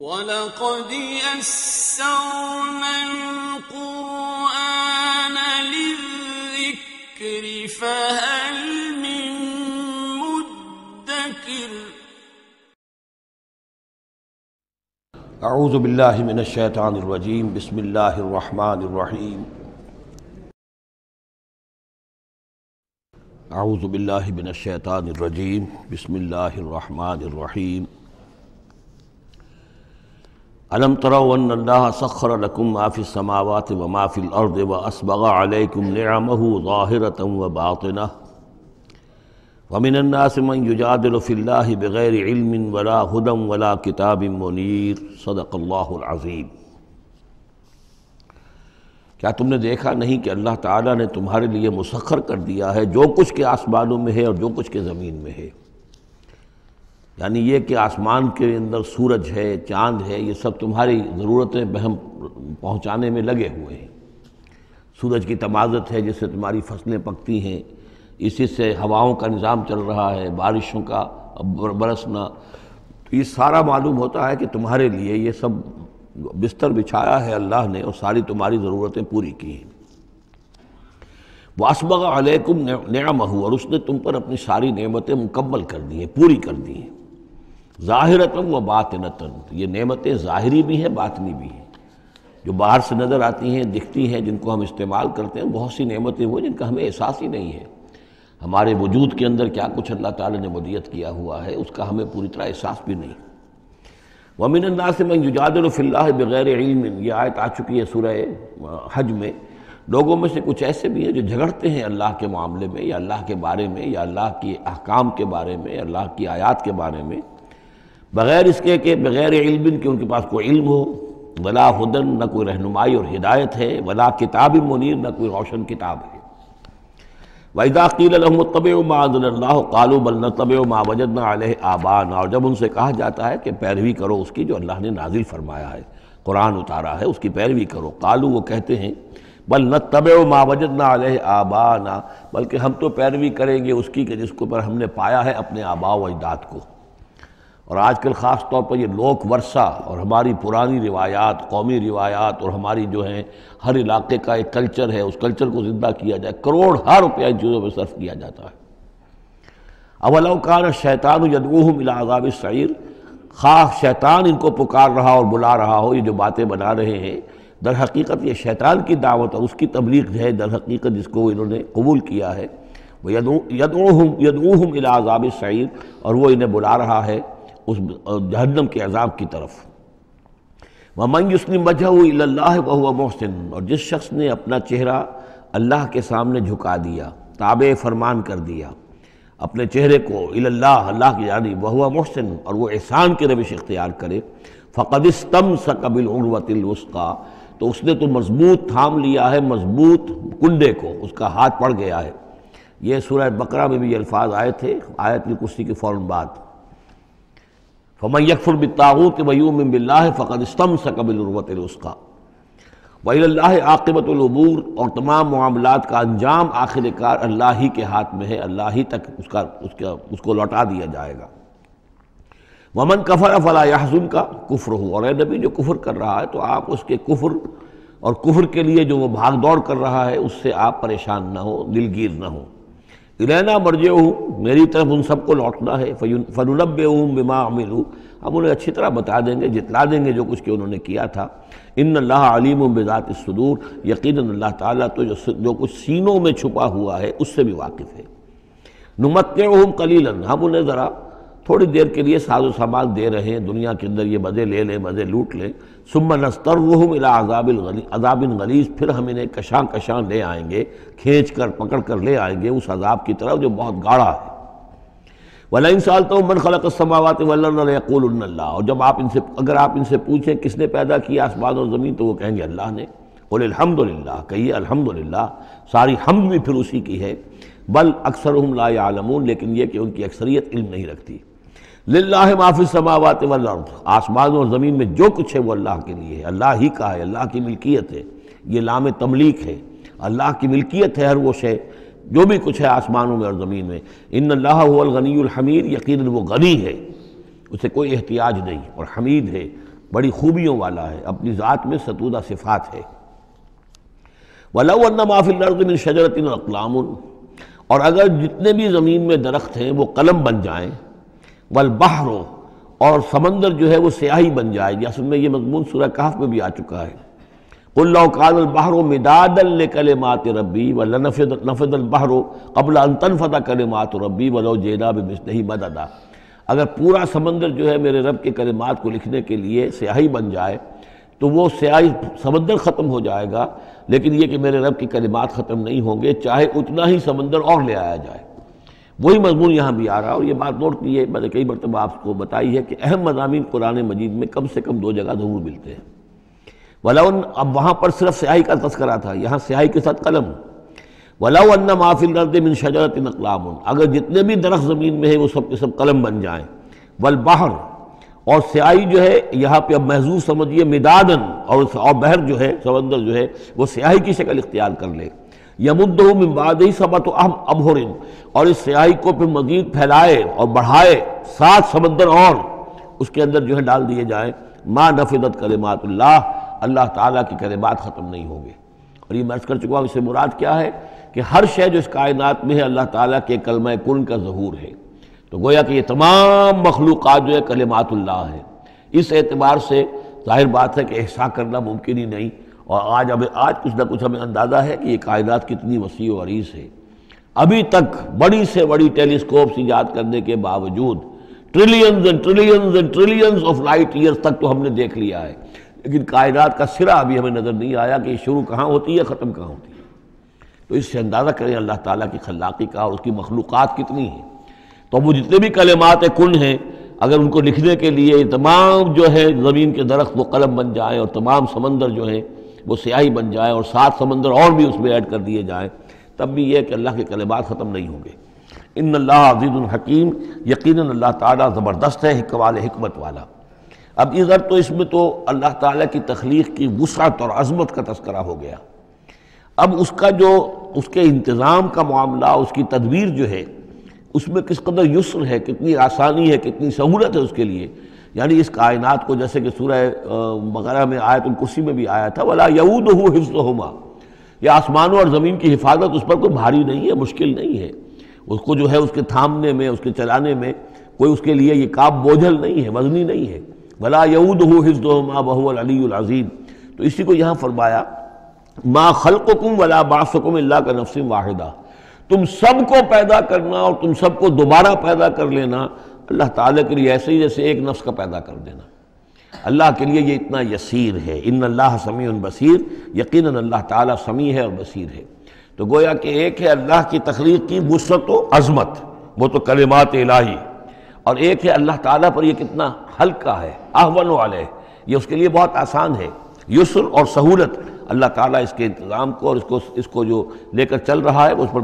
وَلَقَدْ يَسَّرْنَا الْقُرْآنَ لِلذِّكْرِ فَهَلْ مِن مُّدَّكِرٍ اعوذ باللہ من الشیطان الرجیم بسم اللہ الرحمن الرحیم اعوذ باللہ من الشیطان الرجیم بسم اللہ الرحمن الرحیم الم تروا ان اللہ سخر لکم ما فی السماوات وما فی الارض واسبغ علیکم نعمہ ظاہرۃ وباطنہ ومن الناس من یجادل فی اللہ بغیر علم ولا ہدی ولا کتاب منیر صدق اللہ العظیم۔ کیا تم نے دیکھا نہیں کہ اللہ تعالیٰ نے تمہارے لیے مسخر کر دیا ہے جو کچھ کے آسمانوں میں ہے اور جو کچھ کے زمین میں ہے؟ یعنی یہ کہ آسمان کے اندر سورج ہے، چاند ہے، یہ سب تمہاری ضرورتیں بہم پہنچانے میں لگے ہوئے ہیں۔ سورج کی تمازت ہے جس سے تمہاری فصلیں پکتی ہیں، اسی سے ہواؤں کا نظام چل رہا ہے، بارشوں کا برسنا، تو یہ سارا معلوم ہوتا ہے کہ تمہارے لیے یہ سب بستر بچھایا ہے اللہ نے اور ساری تمہاری ضرورتیں پوری کی ہیں۔ وَأَسْبَغَ عَلَيْكُمْ نِعَمَهُ، اور اس نے تم پر اپنی ساری نعمتیں مکمل کر دی ہیں، پوری کر دی ہیں۔ ظاہرۃ و باطنۃ، یہ نعمتیں ظاہری بھی ہیں، باطنی بھی ہیں، جو باہر سے نظر آتی ہیں، دکھتی ہیں، جن کو ہم استعمال کرتے ہیں۔ بہت سی نعمتیں وہ جن کا ہمیں احساس ہی نہیں ہے، ہمارے وجود کے اندر کیا کچھ اللہ تعالیٰ نے ودیت کیا ہوا ہے اس کا ہمیں پوری طرح احساس بھی نہیں۔ وَمِنَ النَّاسِ مَن يُجَادِلُ فِي اللَّهِ بِغَيْرِ عِلْمٍ، یہ آیت آ چکی ہے سورہ حج میں۔ لوگوں میں سے کچھ ایسے بھی ہیں جو جھگڑتے ہیں اللہ کے معاملے میں یا اللہ کے بارے میں یا اللہ کی احکام کے بارے میں، اللہ کی آیات کے بارے میں، بغیر اس کے کہ بغیر علم کہ ان کے پاس کوئی علم ہو، ولا ہدن، نہ کوئی رہنمائی اور ہدایت ہے، ولا کتاب منیر، نہ کوئی روشن کتاب ہے۔ وَإِذَا قِيلَ لَهُمُ اتَّبِعُوا مَا أَنزَلَ اللَّهُ قَالُوا بَلْ نَتَّبِعُ مَا وَجَدْنَا عَلَيْهِ آبَاءَنَا، اور جب ان سے کہا جاتا ہے کہ پیروی کرو اس کی جو اللہ نے نازل فرمایا ہے، قرآن اتارا ہے، اس کی پیروی کرو۔ قالوا، وہ کہتے ہیں، بل نتبع ما وجدنا علیہ آباءنا، بلکہ ہم تو پیروی کریں گے اس کی کہ جس کو پر ہم نے پایا ہے اپنے آباء و اجداد کو۔ اور آج کل خاص طور پر یہ لوک ورثہ اور ہماری پرانی روایات، قومی روایات، اور ہماری جو ہیں ہر علاقے کا ایک کلچر ہے، اس کلچر کو زندہ کیا جائے، کروڑ ہر روپیہ ان چیزوں میں صرف کیا جاتا ہے۔ اولو کان الشیطان یدعوہم الی عذاب السعیر، خواہ شیطان ان کو پکار رہا اور بلا رہا ہو، یہ جو باتیں بنا رہے ہیں در حقیقت یہ شیطان کی دعوت اور اس کی تبلیغ ہے در حقیقت، جس کو انہوں نے قبول کیا ہے۔ یدعوہم الی عذاب السعیر، اور وہ انہیں بلا رہا ہے اس جہنم کے عذاب کی طرف۔ وَمَن يُسْلِمْ وَجْهَهُ إِلَى اللَّهِ وَهُوَ مُحْسِنٌ، اور جس شخص نے اپنا چہرہ اللہ کے سامنے جھکا دیا، تابع فرمان کر دیا اپنے چہرے کو الی اللہ، اللہ کی جانب، وَهُوَ مُحْسِنٌ، اور وہ احسان کی روش اختیار کرے، فَقَدِ اسْتَمْسَكَ بِالْعُرْوَةِ الْوُثْقَىٰ، تو اس نے تو مضبوط تھام لیا ہے، مضبوط کنڈے کو، اس کا ہاتھ پڑ گیا ہے۔ یہ سورہ بقرہ میں بھی یہ الفاظ آئے تھے آیت الکرسی کے فوراً بعد۔ فَمَن يَكْفُرْ بِالطَّاغُوتِ وَيُؤْمِن بِاللَّهِ فَقَدِ اسْتَمْسَكَ بِالْعُرْوَةِ الْوُثْقَىٰ وَإِلَى اللَّهِ عَاقِبَةُ الْأُمُورِ، اور تمام معاملات کا انجام آخر کار اللہ ہی کے ہاتھ میں ہے، اللہ ہی تک اس کو لوٹا دیا جائے گا۔ وَمَن كَفَرَ فَلَا يَحْزُنْكَ كُفْرُهُ، اور اے نبی جو کفر کر رہا ہے تو آپ اس کے کفر اور کفر کے لیے جو وہ بھاگ دوڑ کر رہا ہے اس سے آپ پریشان نہ ہو، دلگیر نہ ہو۔ الینا مرجعہم، میری طرف ان سب کو لوٹنا ہے، فننبئہم بما عملوا، ہم انہیں اچھی طرح بتا دیں گے، جتلا دیں گے جو کچھ کہ انہوں نے کیا تھا۔ ان اللہ علیم بذات الصدور، یقیناً اللہ تعالیٰ تو جو کچھ سینوں میں چھپا ہوا ہے اس سے بھی واقف ہے۔ نمتعہم قلیلا، ہم انہیں ذرا تھوڑی دیر کے لیے ساز و سامان دے رہے ہیں، دنیا کے اندر یہ مزے لے لیں، مزے لوٹ لیں۔ ثم نضطرہم الی عذاب غلیظ، پھر ہم انہیں کشاں کشاں لے آئیں گے، کھینچ کر پکڑ کر لے آئیں گے اس عذاب کی طرف جو بہت گاڑھا ہے۔ وَلَئِن سَأَلْتَهُم مَّن خَلَقَ السَّمَاوَاتِ وَالْأَرْضَ لَيَقُولُنَّ اللَّهُ، اور جب اگر آپ ان سے پوچھیں کس نے پیدا کیا آسمان اور زمین تو وہ کہیں گے اللہ نے۔ قُلِ الْحَمْدُ لِلَّهِ، کہیے الحمدللہ، ساری حمد بھی پھر اسی کی ہے۔ بل اکثرہم لا یعلمون، لیکن یہ کہ ان کی اکثریت علم نہیں رکھتی۔ للہ ما فی السماوات والارض، آسمان اور زمین میں جو کچھ ہے وہ اللہ کے لیے ہے، اللہ ہی کا ہے، اللہ کی ملکیت ہے، یہ لام تملیک ہے، اللہ کی ملکیت ہے ہر وہ شے جو بھی کچھ ہے آسمانوں میں اور زمین میں۔ ان اللہ هو الغنی الحمید، یقیناً وہ غنی ہے، اسے کوئی احتیاج نہیں، اور حمید ہے، بڑی خوبیوں والا ہے، اپنی ذات میں ستودہ صفات ہے۔ وَلَوْ أَنَّ مَا فِي الْأَرْضِ مِنْ شَجَرَةٍ أَقْلَامٌ، اور اگر جتنے بھی زمین میں درخت ہیں وہ قلم بن جائیں، وَالْبَحْرُ، اور سمندر جو ہے وہ سیاہی بن جائے، جیسے میں یہ مضمون سورہ کہف میں بھی آ چکا ہے۔ قُلْ لَوْ كَانَ الْبَحْرُ مِدَادًا لِكَلِمَاتِ رَبِّي وَلَنَفِدَ الْبَحْرُ قَبْلَ أَن تَنفَدَ كَلِمَاتُ رَبِّي وَلَوْ جِئْنَا بِمِثْلِهِ مَدَدًا، اگر پورا سمندر جو ہے میرے رب کے کلمات کو لکھنے کے لیے سیاہی بن جائے تو وہ سیاہی سمندر ختم ہو جائے گا، لیکن یہ کہ میرے رب کے کلمات ختم نہیں ہوں گے، چاہے اتنا ہی سمندر اور لے آیا جائے۔ وہی مضمون یہاں بھی آ رہا، اور یہ بات نوٹ کی ہے، میں نے کئی مرتبہ آپ کو بتائی ہے کہ اہم مضامین قرآن مجید میں کم سے کم 2 جگہ ضرور ملتے ہیں۔ وَلَوْ، اب وہاں پر صرف سیاہی کا تذکرہ تھا، یہاں سیاہی کے ساتھ قلم۔ وَلَوْ أَنَّ مَا فِي الْأَرْضِ مِنْ شَجَرَةٍ أَقْلَامٌ، اگر جتنے بھی درخت زمین میں ہیں وہ سب کے سب قلم بن جائیں۔ وَالْبَحْرُ، اور سیاہی جو ہے یہاں پہ اب محذوف سمجھیے مدادن، اور بحر جو ہے سمندر جو ہے وہ سیاہی کی شکل اختیار کر لے۔ یمدہ من بعدہ سبعۃ ابحر، اور اس سیاہی کو پھر مزید پھیلائے اور بڑھائے 7 سمندر اور اس کے اندر جو ہے ڈال دیے جائیں۔ ما نفدت کلمات اللہ، اللہ تعالیٰ کی کلمات ختم نہیں ہوں گے۔ اور یہ میں عرض کر چکا ہوں، اس سے مراد کیا ہے کہ ہر شے جو اس کائنات میں ہے اللہ تعالیٰ کے کلمہ کن کا ظہور ہے، تو گویا کہ یہ تمام مخلوقات جو ہے کلمات اللہ ہے۔ اس اعتبار سے ظاہر بات ہے کہ احصاء کرنا ممکن ہی نہیں، اور آج کچھ نہ کچھ ہمیں اندازہ ہے کہ یہ کائنات کتنی وسیع و عریض ہے۔ ابھی تک بڑی سے بڑی ٹیلیسکوپس ایجاد کرنے کے باوجود trillions and trillions and trillions of light years تک تو ہم نے دیکھ لیا ہے، لیکن کائنات کا سرا ابھی ہمیں نظر نہیں آیا کہ یہ شروع کہاں ہوتی ہے ختم کہاں ہوتی ہے۔ تو اس سے اندازہ کریں اللہ تعالیٰ کی خلاقی کا اور اس کی مخلوقات کتنی ہیں۔ تو وہ جتنے بھی کلمات کن ہیں، اگر ان کو لکھنے کے لیے تمام جو ہے زمین کے درخت وہ قلم بن جائیں اور تمام سمندر جو ہیں وہ سیاہی بن جائیں اور 7 سمندر اور بھی اس میں ایڈ کر دیے جائیں، تب بھی یہ کہ اللہ کے کلمات ختم نہیں ہوں گے۔ ان اللہ عزیز الحکیم، یقیناً اللہ تعالیٰ زبردست ہے، حکمت والا۔ اب ادھر تو اس میں تو اللہ تعالیٰ کی تخلیق کی وسعت اور عظمت کا تذکرہ ہو گیا، اب اس کا جو اس کے انتظام کا معاملہ، اس کی تدبیر جو ہے اس میں کس قدر یسر ہے، کتنی آسانی ہے، کتنی سہولت ہے اس کے لیے۔ یعنی اس کائنات کو جیسے کہ سورہ بقرہ میں آیت الکرسی میں بھی آیا تھا وَلَا يَؤُودُهُ حِفْظُهُمَا، یہ آسمانوں اور زمین کی حفاظت اس پر کوئی بھاری نہیں ہے، مشکل نہیں ہے، اس کو جو ہے اس کے تھامنے میں، اس کے چلانے میں کوئی اس کے لیے یہ کام بوجھل نہیں ہے، وزنی نہیں ہے۔ وَلَا يَؤُودُهُ حِفْظُهُمَا وَهُوَ الْعَلِيُّ الْعَظِيمُ، تو اسی کو یہاں فرمایا مَا خَلْقُكُمْ وَلَا بَعْثُكُمْ إِلَّا كَنَفْسٍ وَاحِدَةٍ، تم سب کو پیدا کرنا اور تم سب کو دوبارہ پیدا کر لینا اللہ تعالیٰ کے لیے ایسے ہی جیسے ایک نفس کا پیدا کر دینا، اللہ کے لیے یہ اتنا یسیر ہے۔ ان اللہ سمیع بصیر، یقیناً اللہ تعالیٰ سمیع ہے اور بصیر ہے۔ تو گویا کہ ایک ہے اللہ کی تخلیق کی وسعت و عظمت، وہ تو کلمات الہی، اور ایک ہے اللہ تعالیٰ پر یہ کتنا ہلکا ہے، اہون علیہ، یہ اس کے لیے بہت آسان ہے، یسر اور سہولت۔ اللہ تعالیٰ اس کے انتظام کو اور اس کو جو لے کر چل رہا ہے اس پر